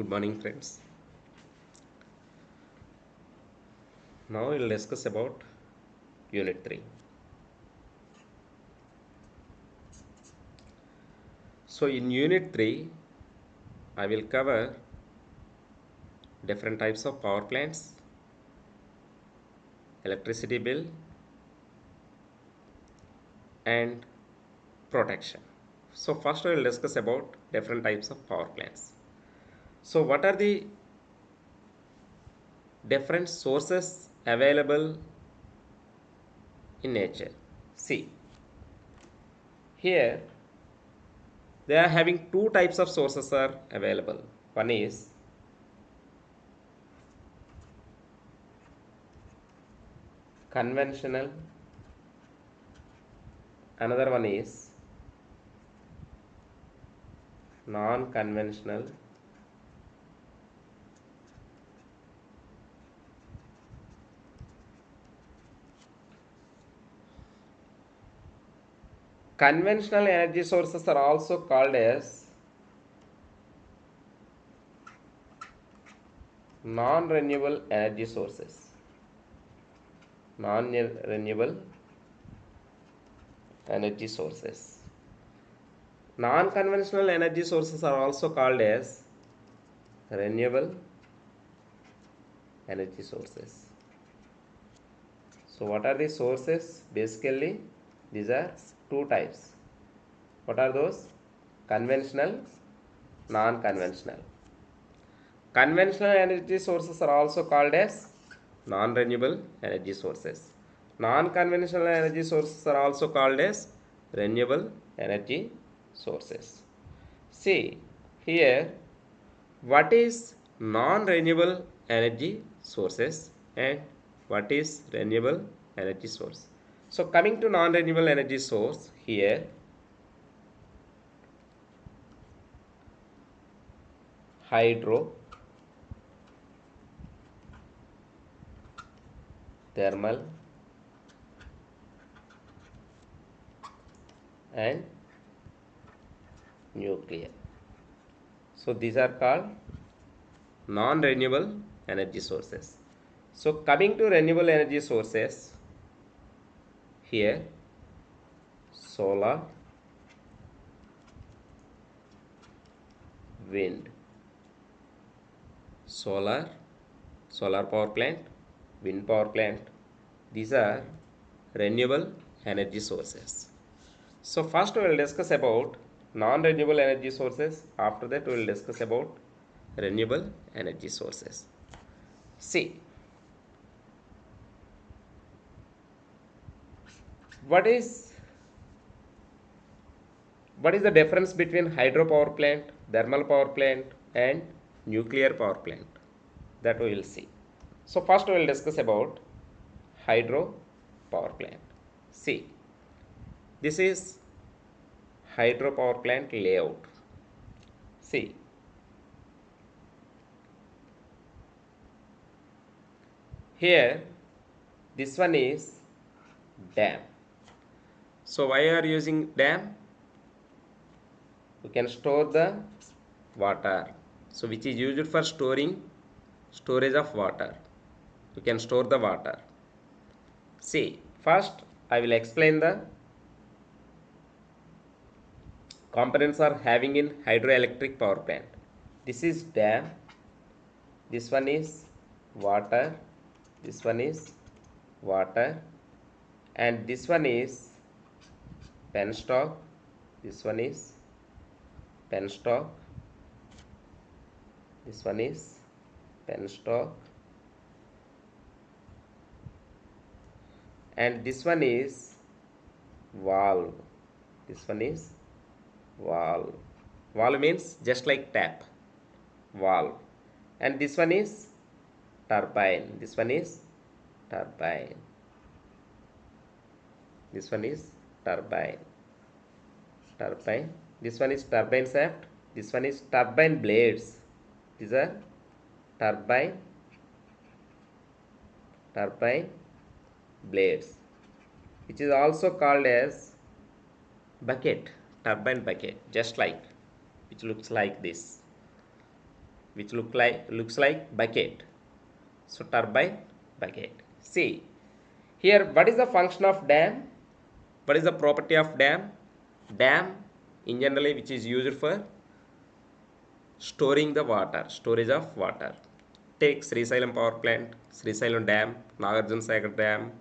Good morning, friends. Now we'll discuss about Unit 3. So in Unit 3, I will cover different types of power plants, electricity bill, and protection. So first I will discuss about different types of power plants. So what are the different sources available in nature? See, here they are having two types of sources are available. One is conventional, another one is non-conventional, conventional energy sources are also called as non-renewable energy sources. Non-renewable energy sources. Non-conventional energy sources are also called as renewable energy sources. So what are the sources? Basically, these are two types. What are those? Conventional, non-conventional. Conventional energy sources are also called as non-renewable energy sources. Non-conventional energy sources are also called as renewable energy sources. See, here, what is non-renewable energy sources and what is renewable energy source? So coming to non-renewable energy source, here hydro, thermal, and nuclear. So these are called non-renewable energy sources. So coming to renewable energy sources, here solar, wind, solar power plant, wind power plant, these are renewable energy sources. So first we will discuss about non-renewable energy sources. After that we will discuss about renewable energy sources. See, what is the difference between hydropower plant, thermal power plant, and nuclear power plant? That we will see. So first we will discuss about hydro power plant. See, this is hydro power plant layout. See, here this one is dam. So why are using dam? We can store the water. So which is used for storage of water. You can store the water. See, first I will explain the components are having in hydroelectric power plant. This is dam, this one is water, this one is water, and this one is penstock, this one is penstock, this one is penstock, and this one is valve. This one is valve. Valve means just like tap, valve. And this one is turbine. This one is turbine. This one is turbine. Turbine. This one is turbine shaft. This one is turbine blades. These are turbine blades, which is also called as bucket, turbine bucket, just like, which looks like this. which looks like bucket. So turbine bucket. See here, what is the function of dam? What is the property of dam? Dam in generally which is used for storing the water, storage of water. Take Srisailam power plant, Srisailam dam, Nagarjuna Sagar dam.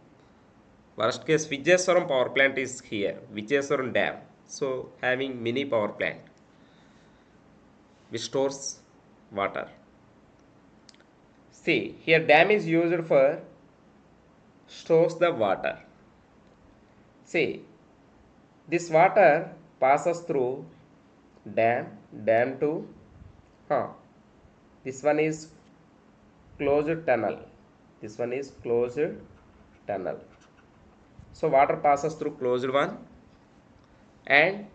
Worst case Vijayaswaram power plant is here, Vijayaswaram dam. So having mini power plant which stores water. See here, dam is used for stores the water. See, this water passes through dam to this one is closed tunnel. This one is closed tunnel. So water passes through closed one and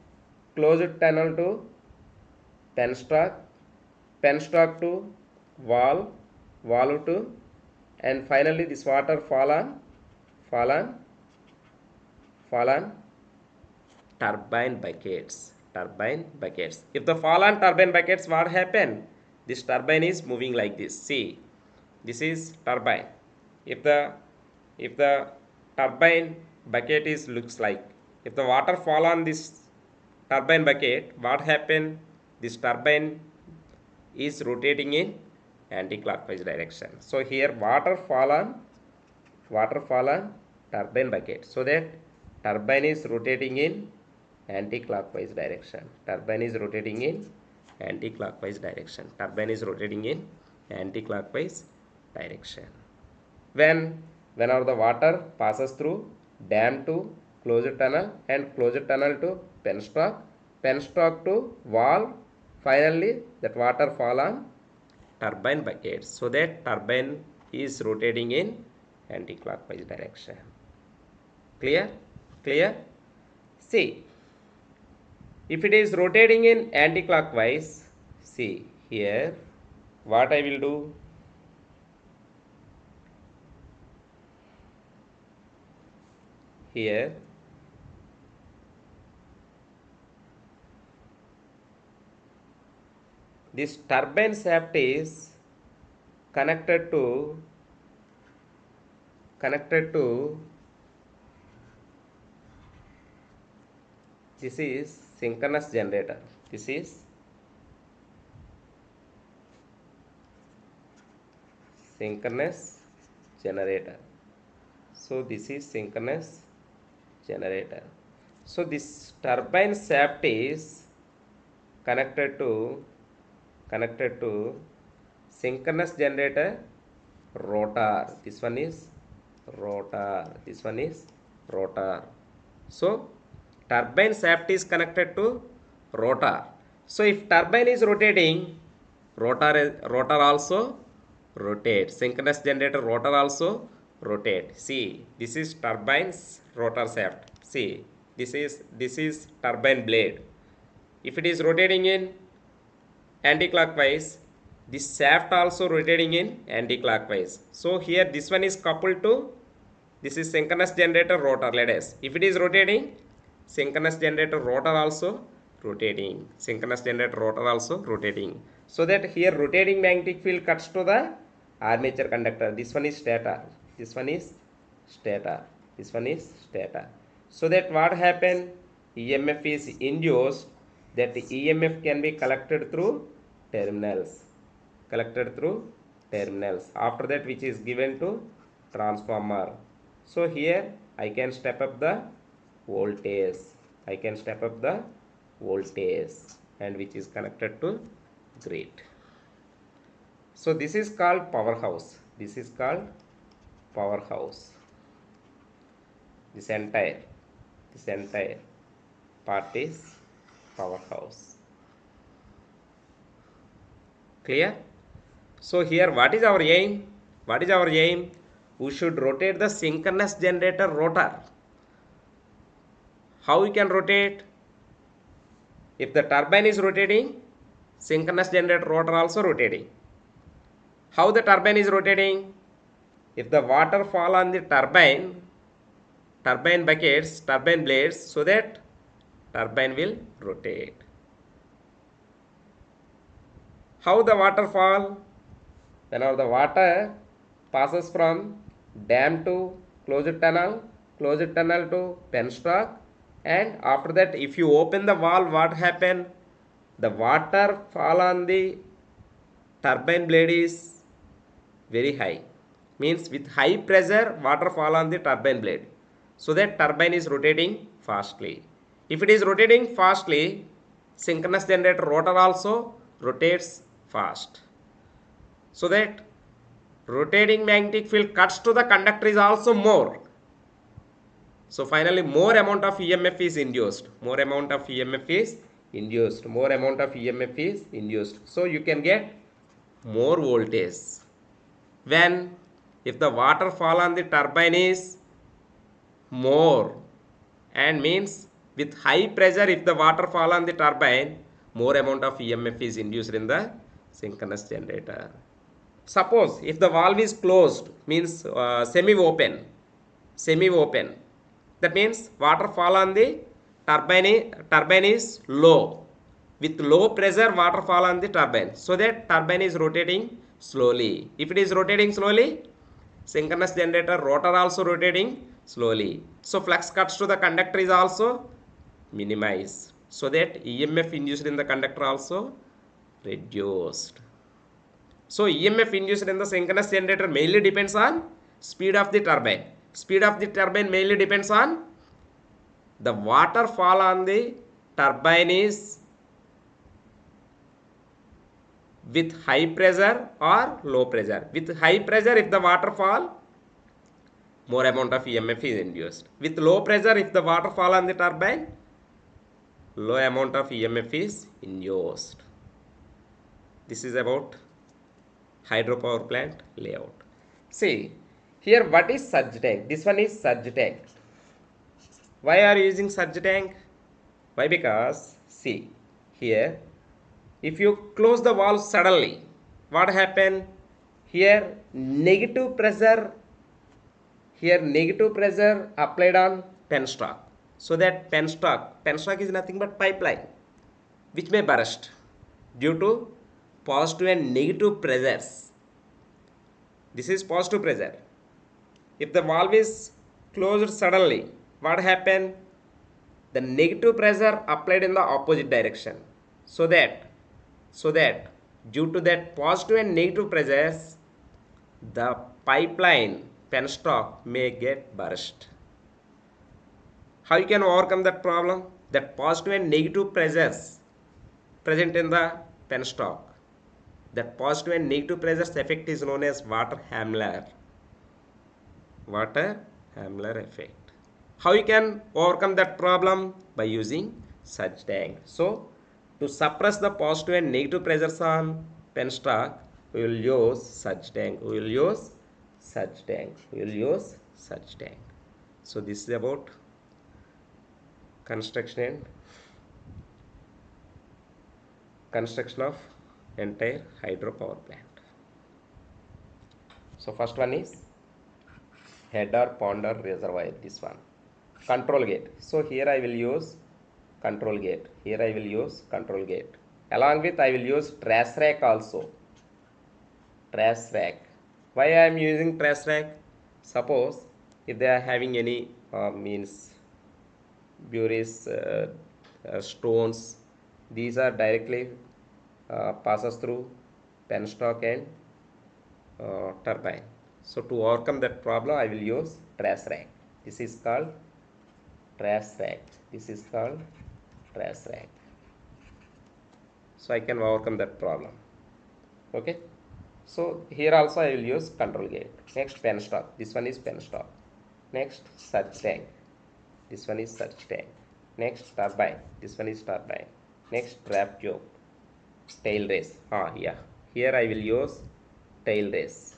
closed tunnel to penstock to valve to, and finally this water fall on turbine buckets. If the fall on turbine buckets, what happen? This turbine is moving like this. See, this is turbine. If the turbine bucket is looks like, if the water fall on this turbine bucket, what happen? This turbine is rotating in anti-clockwise direction. So here water fall on turbine bucket, so that turbine is rotating in anti-clockwise direction. Turbine is rotating in anti-clockwise direction. Whenever the water passes through dam to closed tunnel and closed tunnel to penstock to valve, finally that water fall on turbine bucket, so that turbine is rotating in anti-clockwise direction. Clear? See, if it is rotating in anti-clockwise, see here what I will do. Here this turbine shaft is connected to this is synchronous generator. This is synchronous generator. So this is synchronous generator. So this turbine shaft is connected to synchronous generator rotor. This one is rotor. So turbine shaft is connected to rotor. So if turbine is rotating, rotor also rotates. Synchronous generator rotor also rotate. See, this is turbine's rotor shaft. See, this is turbine blade. If it is rotating in anti-clockwise, this shaft also rotating in anti-clockwise. So here this one is coupled to, this is synchronous generator rotor. Let us, if it is rotating, synchronous generator rotor also rotating. So that here rotating magnetic field cuts to the armature conductor. This one is stator. So that what happen? EMF is induced. That the EMF can be collected through terminals. After that, which is given to transformer. So here I can step up the voltage. And which is connected to grid. So this is called powerhouse. This entire part is powerhouse. Clear? So here what is our aim? We should rotate the synchronous generator rotor. How we can rotate? If the turbine is rotating, synchronous generator rotor also rotating. How the turbine is rotating? If the water fall on the turbine buckets, turbine blades, so that turbine will rotate. How the water fall? Whenever the water passes from dam to closed tunnel to penstock, and after that if you open the valve, what happen? The water fall on the turbine blade is very high. Means with high pressure water fall on the turbine blade. So that turbine is rotating fastly. If it is rotating fastly, synchronous generator rotor also rotates fast. So that rotating magnetic field cuts to the conductor is also more. So finally more amount of EMF is induced. More amount of EMF is induced. More amount of EMF is induced. So you can get more voltage. When if the water fall on the turbine is more, and means with high pressure if the water fall on the turbine, more amount of EMF is induced in the synchronous generator. Suppose if the valve is closed, means semi-open, that means water fall on the turbine is low. With low pressure water fall on the turbine, so that turbine is rotating slowly. If it is rotating slowly, synchronous generator rotor also rotating slowly. So flux cuts to the conductor is also minimized, so that EMF induced in the conductor also reduced. So EMF induced in the synchronous generator mainly depends on speed of the turbine. Speed of the turbine mainly depends on the water fall on the turbine is with high pressure or low pressure. With high pressure if the water fall, more amount of EMF is induced. With low pressure if the water fall on the turbine, low amount of EMF is induced. This is about hydropower plant layout. See, here what is surge tank? This one is surge tank. Why are you using surge tank? Why? Because see, here if you close the valve suddenly, what happen? Here negative pressure applied on penstock. So that penstock is nothing but pipeline which may burst due to positive and negative pressures. This is positive pressure. If the valve is closed suddenly, what happen? The negative pressure applied in the opposite direction. So that due to that positive and negative pressures, the pipeline penstock may get burst. How you can overcome that problem? That positive and negative pressures present in the penstock. That positive and negative pressures effect is known as Water-Hamler effect. How you can overcome that problem? By using surge tank. So to suppress the positive and negative pressures on penstock, we will use surge tank. So this is about construction of entire hydropower plant. So first one is head or pond or reservoir. This one, control gate. So here I will use control gate. Along with I will use trash rack also. Why I am using trash rack? Suppose if they are having any means buries stones, these are directly passes through penstock and turbine. So to overcome that problem, I will use trash rack. This is called trash rack. So I can overcome that problem. Okay. So here also I will use control gate. Next penstock. This one is penstock. Next surge tank. This one is surge tank. Next turbine. This one is turbine. Next trap tube. Tail race. Here I will use tail race.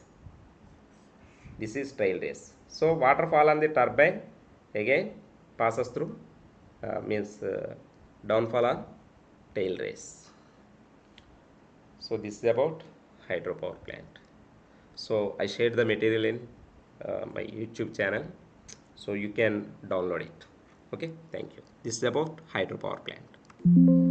This is tail race. So water fall on the turbine again passes through downfall on tail race. So this is about hydropower plant. So I shared the material in my YouTube channel, so you can download it. Okay, thank you. This is about hydropower plant.